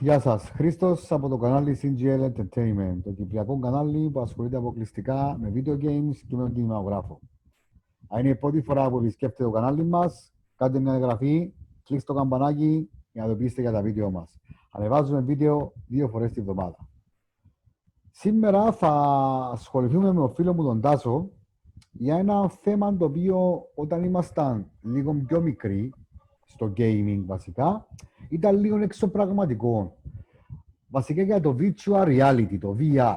Γεια σας. Χρήστος από το κανάλι CGL Entertainment, το κυπριακό κανάλι που ασχολείται αποκλειστικά με video games και με τον κινηματογράφο. Αν είναι η πρώτη φορά που επισκέπτεται το κανάλι μας, κάντε μια εγγραφή, κλείστε το καμπανάκι για να ειδοποιήσετε για τα βίντεο μας. Ανεβάζουμε βίντεο 2 φορές τη βδομάδα. Σήμερα θα ασχοληθούμε με τον φίλο μου τον Τάσο για ένα θέμα το οποίο όταν ήμασταν λίγο πιο μικροί, στο gaming βασικά, ήταν λίγο εξωπραγματικό. Βασικά για το virtual reality, το VR.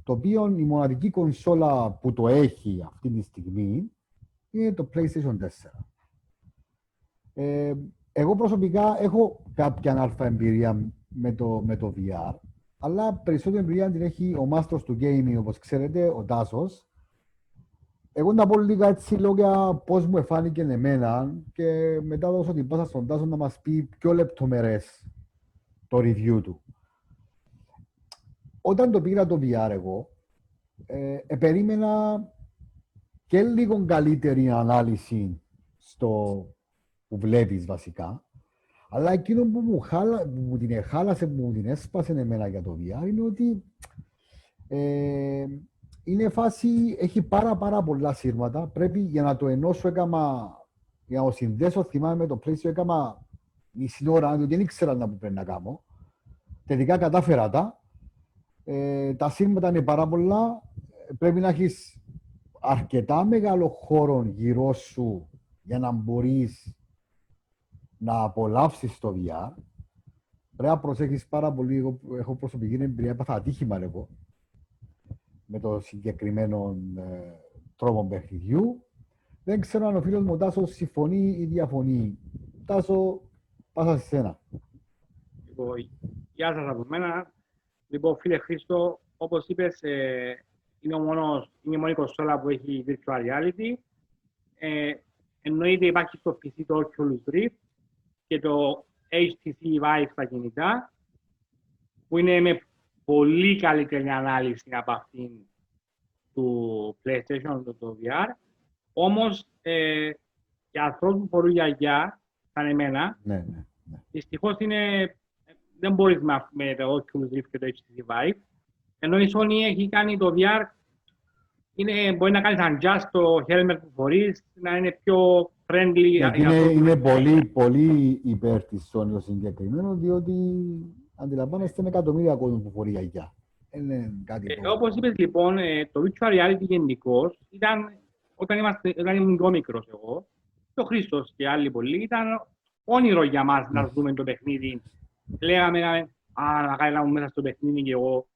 Το οποίο η μοναδική κονσόλα που το έχει αυτή τη στιγμή είναι το PlayStation 4. Εγώ προσωπικά έχω κάποια αλφα εμπειρία με το VR, αλλά περισσότερη εμπειρία την έχει ο μάστρος του gaming, όπως ξέρετε, ο Τάσος. Εγώ να πω λίγα έτσι λόγια πώς μου εφάνηκε εμένα και μετά δώσω την πάσα στον Τάσο να μας πει πιο λεπτομερές το review του. Όταν το πήρα το VR εγώ, περίμενα και λίγο καλύτερη ανάλυση στο που βλέπεις βασικά, αλλά εκείνο που μου την χάλασε, που μου την έσπασε εμένα για το VR είναι ότι είναι φάση, έχει πάρα πολλά σύρματα. Πρέπει για να το ενώσω για να το συνδέσω, θυμάμαι με το PlayStation, έκανα μισή ώρα, διότι δεν ήξερα να που πρέπει να κάνω. Τελικά κατάφερα τα. Τα σύρματα είναι πάρα πολλά. Πρέπει να έχεις αρκετά μεγάλο χώρο γύρω σου για να μπορείς να απολαύσεις το VR. Πρέπει να προσέχεις πάρα πολύ. Εγώ έχω προσωπική εμπειρία, έπαθα ατύχημα εγώ με το συγκεκριμένο τρόπο παιχνιδιού. Δεν ξέρω αν ο φίλος μου Τάσος συμφωνεί ή διαφωνεί. Τάσο, πάσα σε σένα. Λοιπόν, γεια σας από μένα. Λοιπόν, φίλε Χρήστο, όπως είπες, είναι η μόνη κονσόλα που έχει virtual reality. Εννοείται υπάρχει στο PC το Oculus Rift και το HTC Vive στα κινητά, που είναι με πολύ καλύτερη ανάλυση από αυτήν του PlayStation, το VR. Όμως, για ανθρώπους που φορούν γιαγιά, σαν εμένα, Ναι. δυστυχώς δεν μπορείς με το Oculus Rift και το HTC Vive. Ενώ η Sony έχει κάνει το VR, μπορεί να κάνεις adjust το helmet που φορείς, να είναι πιο friendly. Είναι πολύ υπέρ της Sony το συγκεκριμένο, διότι αντιλαμβάνεστε με εκατομμύρια κόσμο που φορεί γιαγιά. Όπως είπες λοιπόν, το virtual reality γενικώς ήταν, όταν ήμουν πιο μικρός εγώ, το Χρήστος και άλλοι πολλοί, ήταν όνειρο για μας να δούμε το παιχνίδι. Λέγαμε, να κάνουμε μέσα στο παιχνίδι και εγώ.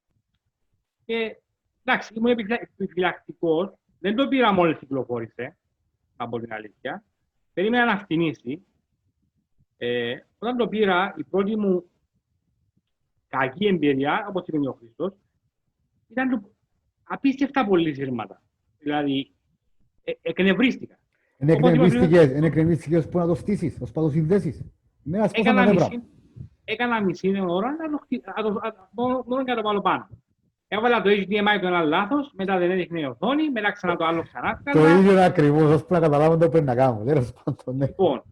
Και εντάξει, ήμουν επιφυλακτικός, δεν το πήρα μόλις κυκλοφόρησε, από την αλήθεια. Περίμενα να φτηνήσει. Όταν το πήρα, η πρώτη μου κακή εμπειρία, όπως είπε ο Χρήστος, ήταν απίστευτα πολλοί σύρματα. Δηλαδή, εκνευρίστηκα. Είναι εκνευρίστηκες που να το στήσεις, να το συνδέσεις. Έκανα μισή ώρα μόνο για το βάλω πάνω. Έβαλα το HDMI το ένα λάθος, μετά δεν έδειχνε η οθόνη, μετά ξανά το άλλο ξανά. Το ίδιο είναι ακριβώς, ώσπου να καταλάβω το πρέπει να κάνω. Λοιπόν,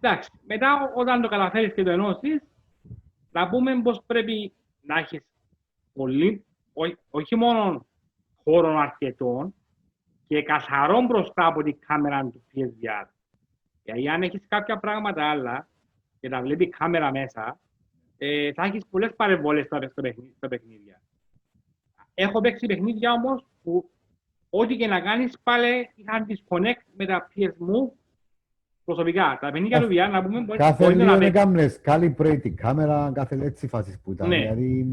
εντάξει, μετά όταν το καταφέρεις και το ενώσεις, να πούμε πως πρέπει να έχεις πολύ, όχι μόνο χώρο αρκετών, και καθαρό μπροστά από την κάμερα του PSVR. Γιατί αν έχεις κάποια πράγματα άλλα και τα βλέπει η κάμερα μέσα, θα έχεις πολλές παρεμβολές στα παιχνίδια. Έχω παίξει παιχνίδια όμως που ό,τι και να κάνεις πάλι είχαν disconnect με τα PS Move προσωπικά. Τα παιχνίδια του VR να πούμε κάθε λίγο να κάνεις calibrate η κάμερα, κάθε έτσι φάσεις που ήταν. Ναι. Δηλαδή...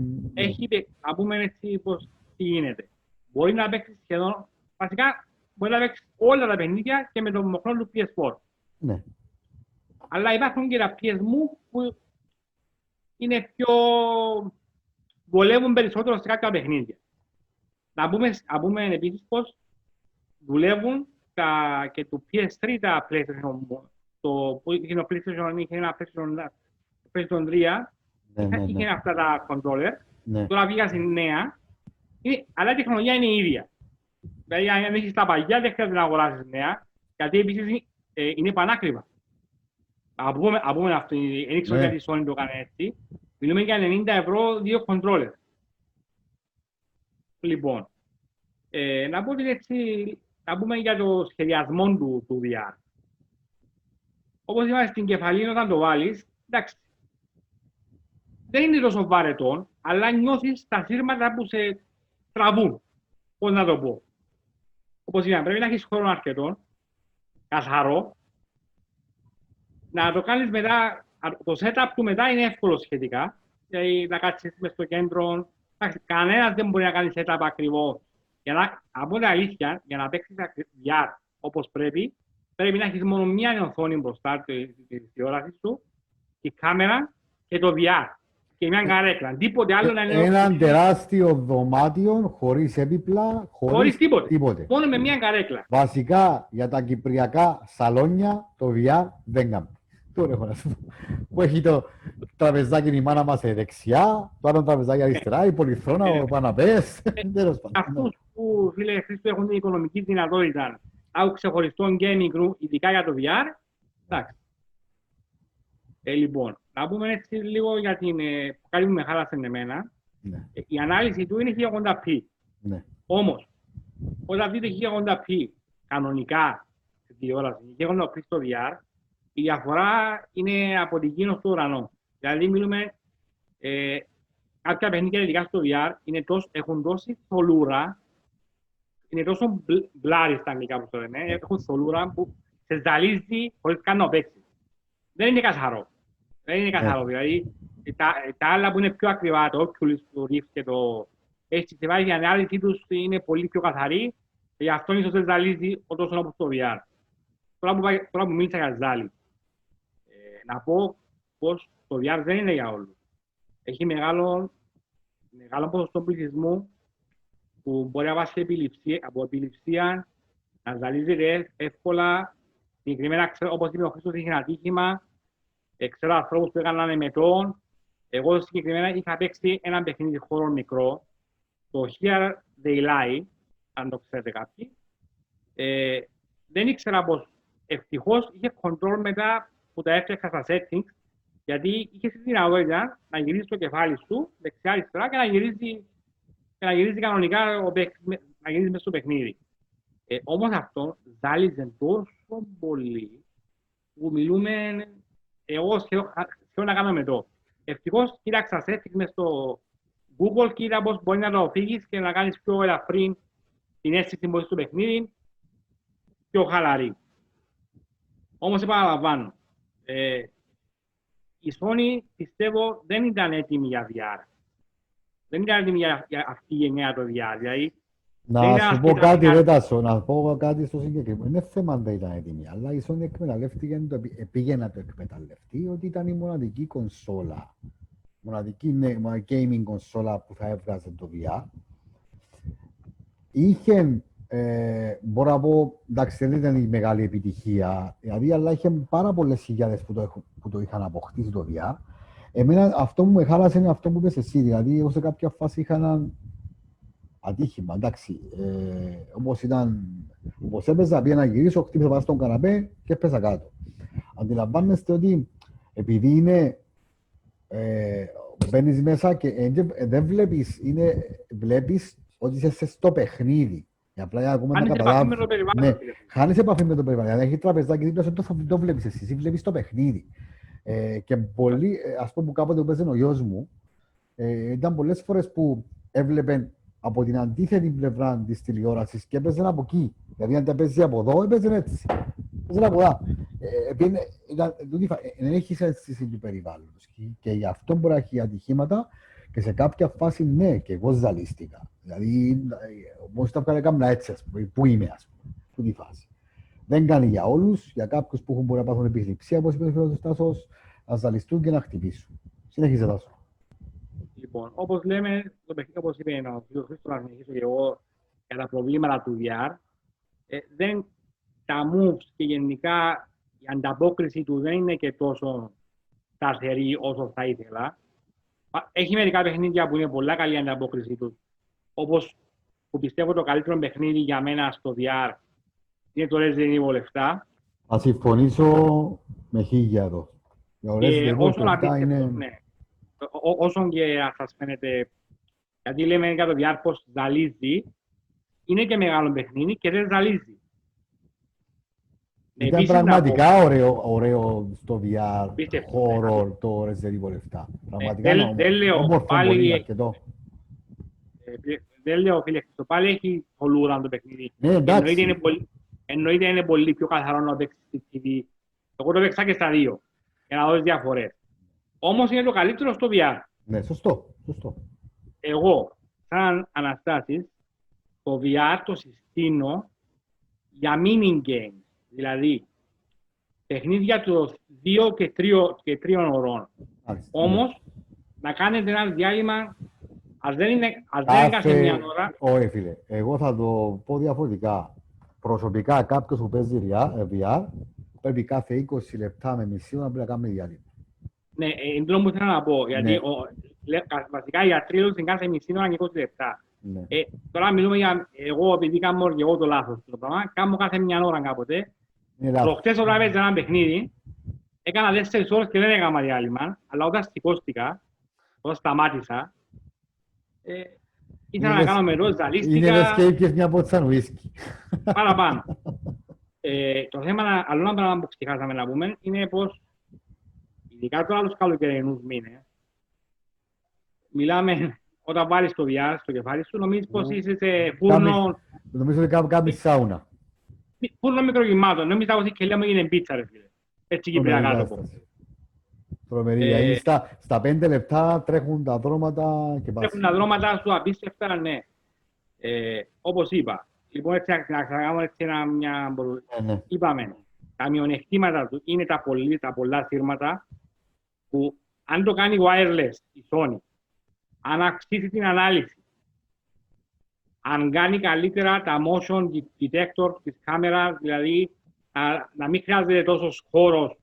Να πούμε έτσι πως τι γίνεται. Μπορεί να παίξεις σχεδόν, βασικά μπορεί να παίξεις όλα τα παιχνίδια και με το μοχλό του PS4. Ναι. Αλλά υπάρχουν και τα PS Move που είναι πιο... βολεύουν περισσότερο σε κάποια παιχνίδια. Να πούμε επίσης πως δουλεύουν και του PS3 τα PlayStation. Που είχε το PlayStation, είχε ένα PlayStation 3 Είχε αυτά τα controller, Ναι. τώρα βγήκα στη νέα, αλλά η τεχνολογία είναι η ίδια. Δηλαδή, αν έχεις τα παγιά, δεν χρειάζεται να αγοράσεις νέα, γιατί επίσης είναι πανάκριβα. Να πούμε αυτό, δεν ήξερα γιατί η Sony το έκανε έτσι. Μιλούμε για 90€ δύο controller. Λοιπόν, να πω έτσι, να πούμε για το σχεδιασμό του VR. Όπως είπαμε στην κεφαλή, όταν το βάλεις, εντάξει, δεν είναι τόσο βαρετό, αλλά νιώθεις τα σύρματα που σε τραβούν. Πώς να το πω. Όπως είπαμε, πρέπει να έχεις χρόνο αρκετό, καθαρό, να το κάνεις μετά. Το setup του μετά είναι εύκολο σχετικά. Δηλαδή να κάτσεις μες στο κέντρο. Κανένας δεν μπορεί να κάνει setup ακριβώς. Από την αλήθεια, για να παίξεις VR όπως πρέπει να έχεις μόνο μία οθόνη μπροστά της τηλεόρασης σου, τη κάμερα και το VR. Και μια καρέκλα. Τίποτε άλλο να είναι. Έναν τεράστιο δωμάτιο, χωρίς έπιπλα, χωρίς τίποτε. Μόνο με μια καρέκλα. Βασικά για τα κυπριακά σαλόνια το VR δεν κάνει. Τώρα έχω να σου πω. Που έχει το τραπεζάκι η μάνα μας δεξιά, το άλλο τραπεζάκι αριστερά, η πολυθρόνα, ο παναπές. Αυτούς που, φίλε Χρήστο, έχουν την οικονομική δυνατότητα από ξεχωριστό gaming, ειδικά για το VR, εντάξει. Λοιπόν, να πούμε έτσι λίγο για κάτι που με χάλασε εμένα. Ναι. Η ανάλυση του είναι 1080p. Ναι. Όμως, όταν δείτε 1080p κανονικά στη τηλεόραση, 1080p στο VR, η διαφορά είναι από την κίνηση του ουρανό. Δηλαδή, μιλούμε κάποια παιχνίδια ειδικά στο VR έχουν τόση θολούρα, είναι τόσο μπλάρι στα αγγλικά που το λένε, έχουν θολούρα που σε ζαλίζει χωρίς καν να παίξεις. Δεν είναι καθαρό. Δεν είναι καθαρό. Δηλαδή, τα άλλα που είναι πιο ακριβά, το Oculus, το Rift και το HTC, η ανάλυση τους είναι πολύ πιο καθαρή και γι' αυτό ίσως δεν ζαλίζει τόσο όπως το VR. Τώρα που μίλησα για ζάλι, να πω πως το VR δεν είναι για όλους. Έχει μεγάλο ποσοστό πληθυσμού που μπορεί να βάσει από επιληψία, να ζαλίζεται εύκολα. Συγκεκριμένα, όπως είπε ο Χρήστος, είχε ένα ατύχημα. Ξέρω ανθρώπους που έκαναν εμετών. Εγώ συγκεκριμένα είχα παίξει ένα παιχνίδι χώρο μικρό, το Here They Lie, αν το ξέρετε κάποιοι. Δεν ήξερα πως ευτυχώς είχε control μετά που τα έφτιαξα στα settings, γιατί είχε τη δυνατότητα να γυρίσει το κεφάλι σου δεξιά-αριστερά και να γυρίσει κανονικά να γυρίσει μέσα στο παιχνίδι. Όμως αυτό ζάλιζε τόσο πολύ που μιλούμε. Εγώ σχεδόν να κάνω μετό. Ευτυχώς κοίταξα settings μες στο Google, κοίτα πώς μπορεί να το φύγεις και να κάνεις πιο ελαφρύ την αίσθηση που έχει στο παιχνίδι, πιο χαλαρή. Όμως επαναλαμβάνω, η Sony πιστεύω δεν ήταν έτοιμη για VR. Δεν ήταν έτοιμη για αυτή η γενιά το VR. Δηλαδή, να σου πω κάτι, ρε Τάσο, να πω κάτι στο συγκεκριμένο. Είναι θέμα αν δεν ήταν έτοιμη, αλλά η Sony εκμεταλλεύτηκε, πήγε να το εκμεταλλευτεί, ότι ήταν η μοναδική κονσόλα, μοναδική gaming κονσόλα που θα έβγαζε το VR. Είχε, μπορώ να πω, εντάξει, δεν ήταν η μεγάλη επιτυχία, δηλαδή, αλλά είχε πάρα πολλές χιλιάδες που το είχαν αποκτήσει το VR. Εμένα αυτό που με χάλασε είναι αυτό που είπες εσύ, δηλαδή, εγώ σε κάποια φάση είχα έναν ατύχημα, εντάξει. Όπως έπαιζα, πήγα να γυρίσω, χτύπησα πάνω στον καναπέ και έπαιζα κάτω. Αντιλαμβάνεστε ότι επειδή είναι, μπαίνεις μέσα και δεν βλέπεις, βλέπεις ότι είσαι στο παιχνίδι. Απλά ακόμα να καταλάβεις. Ναι, χάνεις επαφή με το περιβάλλον. Αν έχει τραπεζάκι δίπλα σου, το βλέπεις εσύ βλέπεις το παιχνίδι. Και πολλοί, ας πούμε, που κάποτε παίζει ο γιος μου, ήταν πολλές φορές που έβλεπε από την αντίθετη πλευρά της τηλεόρασης και έπαιζε από εκεί. Δηλαδή, αν τα παίζει από εδώ, έπαιζε έτσι. Έπαιζε από εδώ. Δεν έχει αίσθηση του περιβάλλοντος. Και γι' αυτό μπορεί να έχει ατυχήματα και σε κάποια φάση, ναι, και εγώ ζαλίστηκα. Δηλαδή, όπως τα έκανα έτσι, ας πούμε, πού είμαι, ας πούμε, πού τη φάση. Δεν κάνει για όλους, για κάποιους που μπορεί να πάθουν επιληψία, όπως είπε ο φίλος Τάσος, να ζαλιστούν και να χτυπήσουν. Συνεχίζε, Τάσο. Λοιπόν, όπως λέμε, το παιχνίδι, όπως είπε ο κ. Χρήστος, να συνεχίσω και εγώ για τα προβλήματα του VR, τα moves και γενικά η ανταπόκριση του δεν είναι και τόσο σταθερή όσο θα ήθελα. Έχει μερικά παιχνίδια που είναι πολλά καλή η ανταπόκριση του. Όπως που πιστεύω το καλύτερο παιχνίδι για μένα στο VR είναι το Resident Evil 7. Θα συμφωνήσω με 1000 εδώ. Και όσον απίστευτο, ναι. Όσον και αν σας φαίνεται, γιατί λέμε για το VR πως ζαλίζει, είναι και μεγάλο παιχνίδι και δεν ζαλίζει. Ήταν πραγματικά ωραίο στο VR horror το Resident Evil 7. Πραγματικά δεν λέω φίλε, το πάλι έχει πολλούρα το παιχνίδι. Εννοείται είναι πολύ πιο καθαρό να παίξεις στη TV. Εγώ το παίξα και στα δύο, για να δω τις διαφορές. Όμως είναι το καλύτερο στο VR. Ναι, σωστό. Εγώ, σαν Αναστάσης, το VR το συστήνω για mini games. Δηλαδή, παιχνίδια του 2 και 3 ώρων. Όμως, να κάνετε ένα διάλειμμα, ας δεν είναι κάθε μια ώρα. Όχι φίλε, εγώ θα το πω διαφορετικά. Προσωπικά κάποιος που παίζει VR πρέπει κάθε 20 λεπτά με μισή ώρα να πρέπει να κάνει διάλειμμα. Ναι, είναι το που θέλω να πω. Γιατί βασικά οι ιατροί είναι κάθε μισή ώρα και 20 λεπτά. Ναι. Τώρα μιλούμε για εγώ, επειδή κάνω και εγώ το λάθος το πράγμα, κάνω κάθε μια ώρα κάποτε. Προχτές όταν έπαιζε ένα παιχνίδι, έκανα 4 ώρες και δεν έκανα διάλειμμα, αλλά όταν σηκώστηκα, όταν σταμάτησα, ήθελα να κάνω μερό, ζαλίστηκα. Είναι λες και ήπιες μια πότσα ουίσκι. Παραπάνω. Το θέμα, άλλο ένα πράγμα που ξεχάσαμε να πούμε, είναι πως, ειδικά τώρα τους καλοκαιρινούς μήνες, μιλάμε, όταν βάλεις το VR στο κεφάλι σου, νομίζεις πως είσαι σε φούρνο. Νομίζω ότι κάνεις σάουνα. Φούρνο μικροκυμάτων. Νομίζω ότι η κελιά μου έγινε πίτσα, ρε φίλε. Έτσι και πήρα κάτω. Τρομερή. Στα 5 λεπτά τρέχουν τα δρώματα και πας. Τρέχουν τα δρώματα σου απίστευτα, ναι. Όπως είπα. Λοιπόν, έτσι να ξανακάνω έτσι μια... Ναι. Είπαμε, τα μειονεκτήματα του είναι τα πολλά σύρματα που αν το κάνει wireless η Sony, αν αυξήσει την ανάλυση, αν κάνει καλύτερα τα motion detector της κάμερας, δηλαδή να μην χρειάζεται τόσο χώρος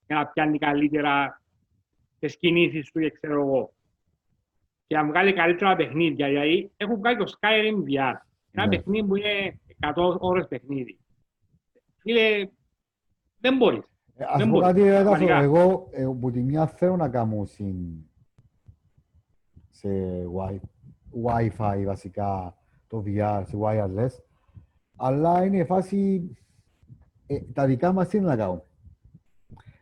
για να πιάνει καλύτερα τις κινήσεις του και ξέρω εγώ. Και να βγάλει καλύτερα παιχνίδια, δηλαδή έχουν βγάλει το Skyrim VR, ένα παιχνίδι που είναι 100 ώρες παιχνίδι. Φίλε, δεν μπορείς. Ας πω κάτι, εγώ που τη μια θέλω να κάνω σε Wi-Fi βασικά το VR, σε wireless, αλλά είναι η φάση τα δικά μας είναι να κάνουμε.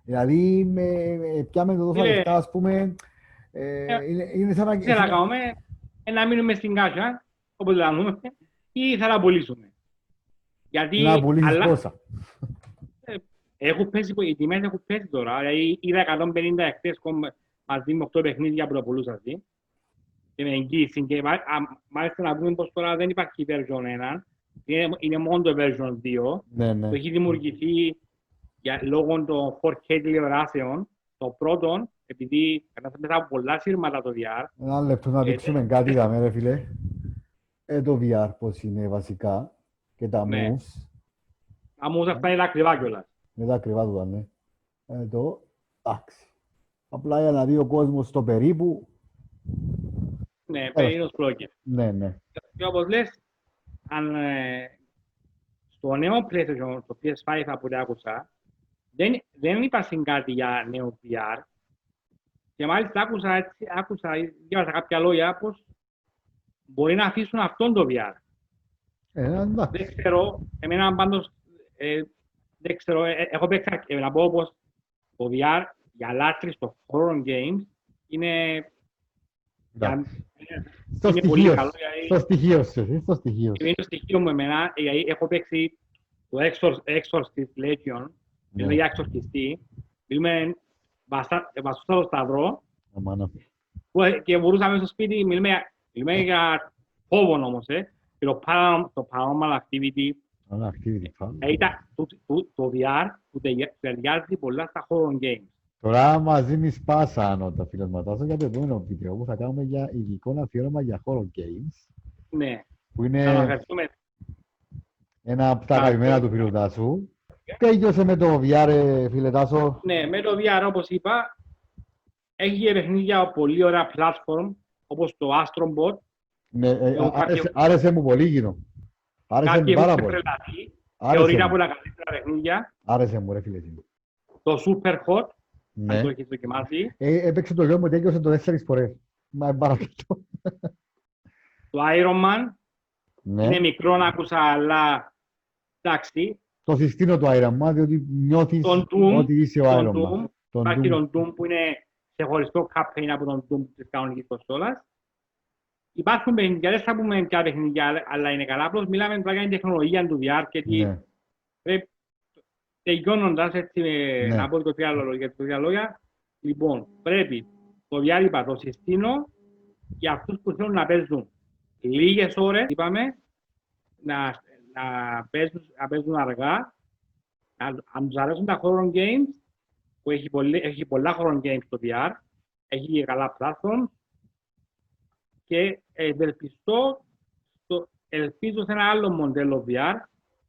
Δηλαδή, πιάμε το δώσα λεφτά, ας πούμε, είναι σαν να... Τι να κάνουμε, να μείνουμε στην κάσα, όπως λέμε, ή θα la πουλήσουμε. Γιατί, να πουλήσεις πόσα. Οι τιμές έχουν πέσει τώρα, δηλαδή είδα 150 εκτές μαζί με 8 παιχνίδια που το πουλούσα αυτή. Και με εγγύηση και μάλιστα να πούμε πως τώρα δεν υπάρχει version 1, είναι μόνο το version 2. Ναι. Το έχει δημιουργηθεί λόγω των 4K τηλεοράσεων. Το πρώτο, επειδή μετά από πολλά σύρματα το VR. Ένα λεπτό να δείξουμε κάτι δάμε ρε φίλε. Το VR πως είναι βασικά και τα moves. Τα moves αυτά είναι τα ακριβά κιόλας. Είναι τα ακριβά του ναι. Εντάξει. Απλά για να δει ο κόσμος στο περίπου. Ναι, περίπου πλόκες. Ναι. Και όπως λες, αν στο νέο PlayStation, το PS5 από ό,τι άκουσα, δεν είπασαν κάτι για νέο VR. Και μάλιστα διάβασα κάποια λόγια πως μπορεί να αφήσουν αυτόν το VR. Δεν ξέρω, εμένα πάντως, δεν ξέρω, έχω παίξει να πω πως το VR για λάτρεις στο horror games είναι στο στοιχείο σου. Είναι το στοιχείο μου εμένα, έχω παίξει το Exorcist Legion, μιλούμε για εξορκιστή, μιλούμε βασούσα το σταυρό και μπορούσαμε στο σπίτι, μιλούμε για φόβο όμως, και το paranormal activity. Το VR που ταιριάζει πολλά στα horror games. Τώρα μαζί με σπάσα ανώτα φιλοσματάσω για το επόμενο βίντεο που θα κάνουμε για ειδικό αφιέρωμα για horror games. Ναι. Που είναι ένα από τα αγαπημένα του φίλου Τάσου. Τέλειωσε με το VR, φίλε Τάσο. Ναι, με το VR όπως είπα, Έχει και παιχνίδια πολύ ωραία platform, όπως το Astrobot. Ναι, άρεσε μου πολύ γίνο. Άρεσε μου Κάτι πάρα έχουν πολύ. τρελαθεί. Άρεσε Θεωρείται μου. από τα καλύτερα παιχνίδια. Άρεσε μου, ρε φίλε. Το Super Hot, αν Ναι. το έχεις δοκιμάσει. Έπαιξε το γιο μου, τέλειωσε το 4 φορές. Μα παρακαλώ. Το Iron Man. Ναι. Είναι μικρό να άκουσα, αλλά εντάξει. Το συστήνω το Iron Man, διότι νιώθεις Τον Doom, ότι είσαι ο Iron Man. Υπάρχει τον Doom που είναι ξεχωριστό campaign από τον Doom της κανονικής κονσόλας. Υπάρχουν παιχνίδια, δεν θα πούμε ποια παιχνίδια, αλλά είναι καλά. Απλώς μιλάμε τώρα για την τεχνολογία του VR και Ναι. πρέπει, τελειώνοντας έτσι, Ναι. να πω το τρία λόγια. Λοιπόν, πρέπει το VR, είπα, το συστήνω για αυτούς που θέλουν να παίζουν λίγες ώρες, είπαμε, να παίζουν αργά. Αν τους αρέσουν τα horror games, που έχει πολλά horror games στο VR, έχει και καλά platforms, και ελπίζω σε ένα άλλο μοντέλο VR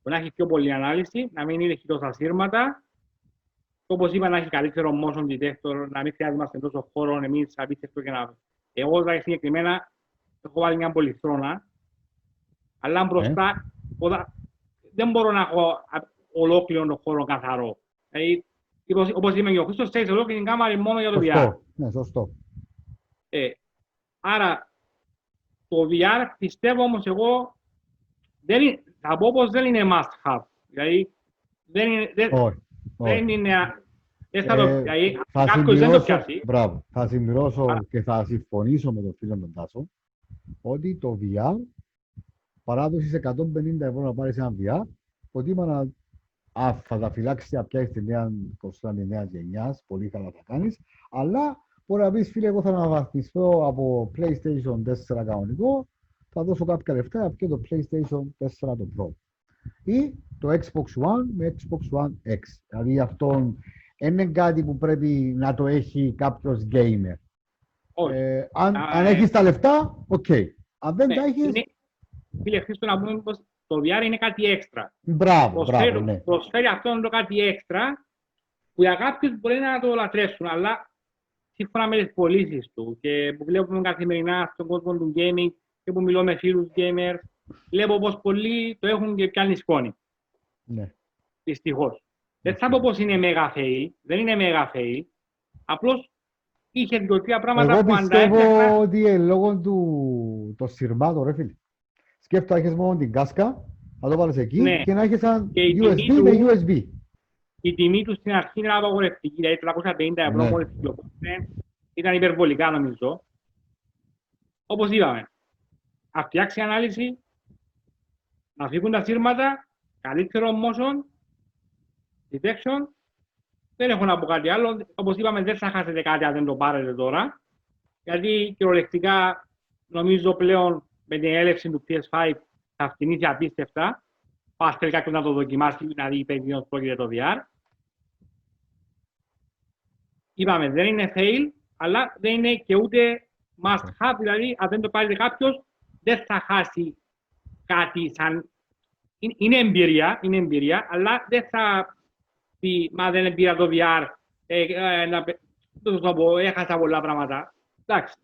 που να έχει πιο πολλή ανάλυση, να μην είναι τόσα σύρματα, όπως είπα, να έχει καλύτερο motion detector, να μην χρειάζεται τόσο χώρο εμείς απίστευτο και να... Εγώ δηλαδή συγκεκριμένα έχω βάλει μια πολυθρόνα, αλλά μπροστά δεν μπορώ να έχω ολόκληρο τον χώρο καθαρό. Δηλαδή, όπως είπε και ο Χρήστος, θέλεις ολόκληρη την κάμαρη μόνο για το VR. Ναι, σωστό. Άρα, το VR πιστεύω όμως εγώ, θα πω πως δεν είναι must have. Δηλαδή, δεν είναι... Κάποιος δεν το πιάσει. Μπράβο. Θα συμπληρώσω και θα συμφωνήσω με τον φίλο τον Τάσο ότι το VR, παράδοση 150 ευρώ να πάρεις ένα VR, προτιμά θα τα φυλάξεις να πιάσεις τη νέα κονσόλα της νέας γενιάς, πολύ καλά θα κάνεις, αλλά μπορεί να πεις, φίλε, εγώ θα αναβαθμιστώ από PlayStation 4 κανονικό, θα δώσω κάποια λεφτά και το PlayStation 4 το Pro. Ή το Xbox One με Xbox One X. Δηλαδή αυτό είναι κάτι που πρέπει να το έχει κάποιος gamer. Αν έχεις τα λεφτά, οκ. Αν δεν τα έχεις... Φίλε Χρήστο, να πούμε πως το VR είναι κάτι έξτρα. Μπράβο, ναι. Προσφέρει αυτό το κάτι έξτρα που για κάποιους μπορεί να το λατρεύσουν, αλλά σύμφωνα με τις πωλήσεις του και που βλέπουμε καθημερινά στον κόσμο του gaming και που μιλώ με φίλους gamers, βλέπω πως πολλοί το έχουν και πιάνει σκόνη. Ναι. Δυστυχώς. Δεν θα πω πως είναι mega fail, δεν είναι mega fail, απλώς είχε δύο-τρία πράγματα που ανταέφεραν. Εγώ πιστεύω ότι λόγω το σειρμάτων, ρε φίλε. Σκέφτομαι να έχεις μόνο την κάσκα, θα το βάλεις εκεί, ναι, και να έχεις σαν USB με USB. Η τιμή του στην αρχή είναι απαγορευτική, δηλαδή 350 ευρώ, ναι, μόλις κυκλοφόρησε. Ήταν υπερβολικά νομίζω. Όπως είπαμε, να φτιάξει ανάλυση, να φύγουν τα σύρματα, καλύτερο motion, detection. Δεν έχω να πω κάτι άλλο. Όπως είπαμε, δεν θα χάσετε κάτι αν δεν το πάρετε τώρα. Γιατί κυριολεκτικά νομίζω πλέον με την έλευση του PS5 θα φτηνίσει απίστευτα. Πας θέλει κάποιος να το δοκιμάσει, να δει περί πρόκειται το VR. Είπαμε, δεν είναι fail, αλλά δεν είναι και ούτε must have, δηλαδή αν δεν το πάρει κάποιος, δεν θα χάσει κάτι σαν... Είναι εμπειρία, αλλά δεν θα πει, μα δεν πήρα το VR, δεν θα πω, έχασα πολλά πράγματα. Εντάξει,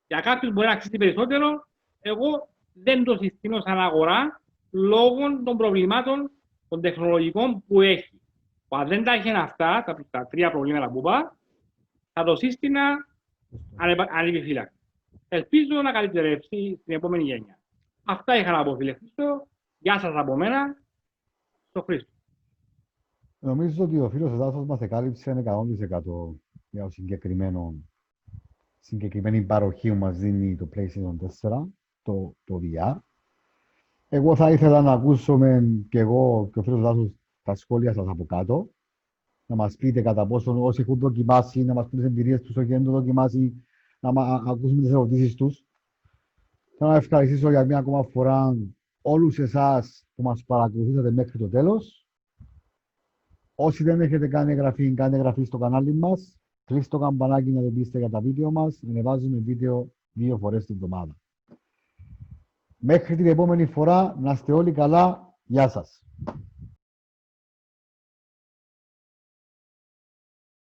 για κάποιους μπορεί να αξίζει περισσότερο, εγώ δεν το συστήνω σαν αγορά, λόγω των προβλημάτων των τεχνολογικών που έχει. Αν δεν τα έχει αυτά, τα τρία προβλήματα που είπα, θα το σύστηνα ανεπιφύλακτα. Ελπίζω να καλυτερεύσει στην επόμενη γενιά. Αυτά είχα να πω, φίλε Χρήστο. Γεια σας από μένα, στο Χρήστο. Νομίζω ότι ο φίλος ο Τάσος μας εκάλυψε 100% για συγκεκριμένη παροχή που μας δίνει το PlayStation 4, το VR. Εγώ θα ήθελα να ακούσουμε και εγώ και ο φίλος ο Τάσος τα σχόλια σας από κάτω. Να μας πείτε κατά πόσο όσοι έχουν δοκιμάσει, να μας πείτε τις εμπειρίες τους, όχι δεν το δοκιμάσει, να ακούσουμε τις ερωτήσεις τους. Θέλω να ευχαριστήσω για μια ακόμα φορά όλους εσάς που μας παρακολουθήσατε μέχρι το τέλος. Όσοι δεν έχετε κάνει εγγραφή, κάντε εγγραφή στο κανάλι μας. Κλείστε το καμπανάκι να δεν πείστε για τα βίντεο μας. Ανεβάζουμε βίντεο 2 φορές την εβδομάδα. Μέχρι την επόμενη φορά, να είστε όλοι καλά. Γεια σας.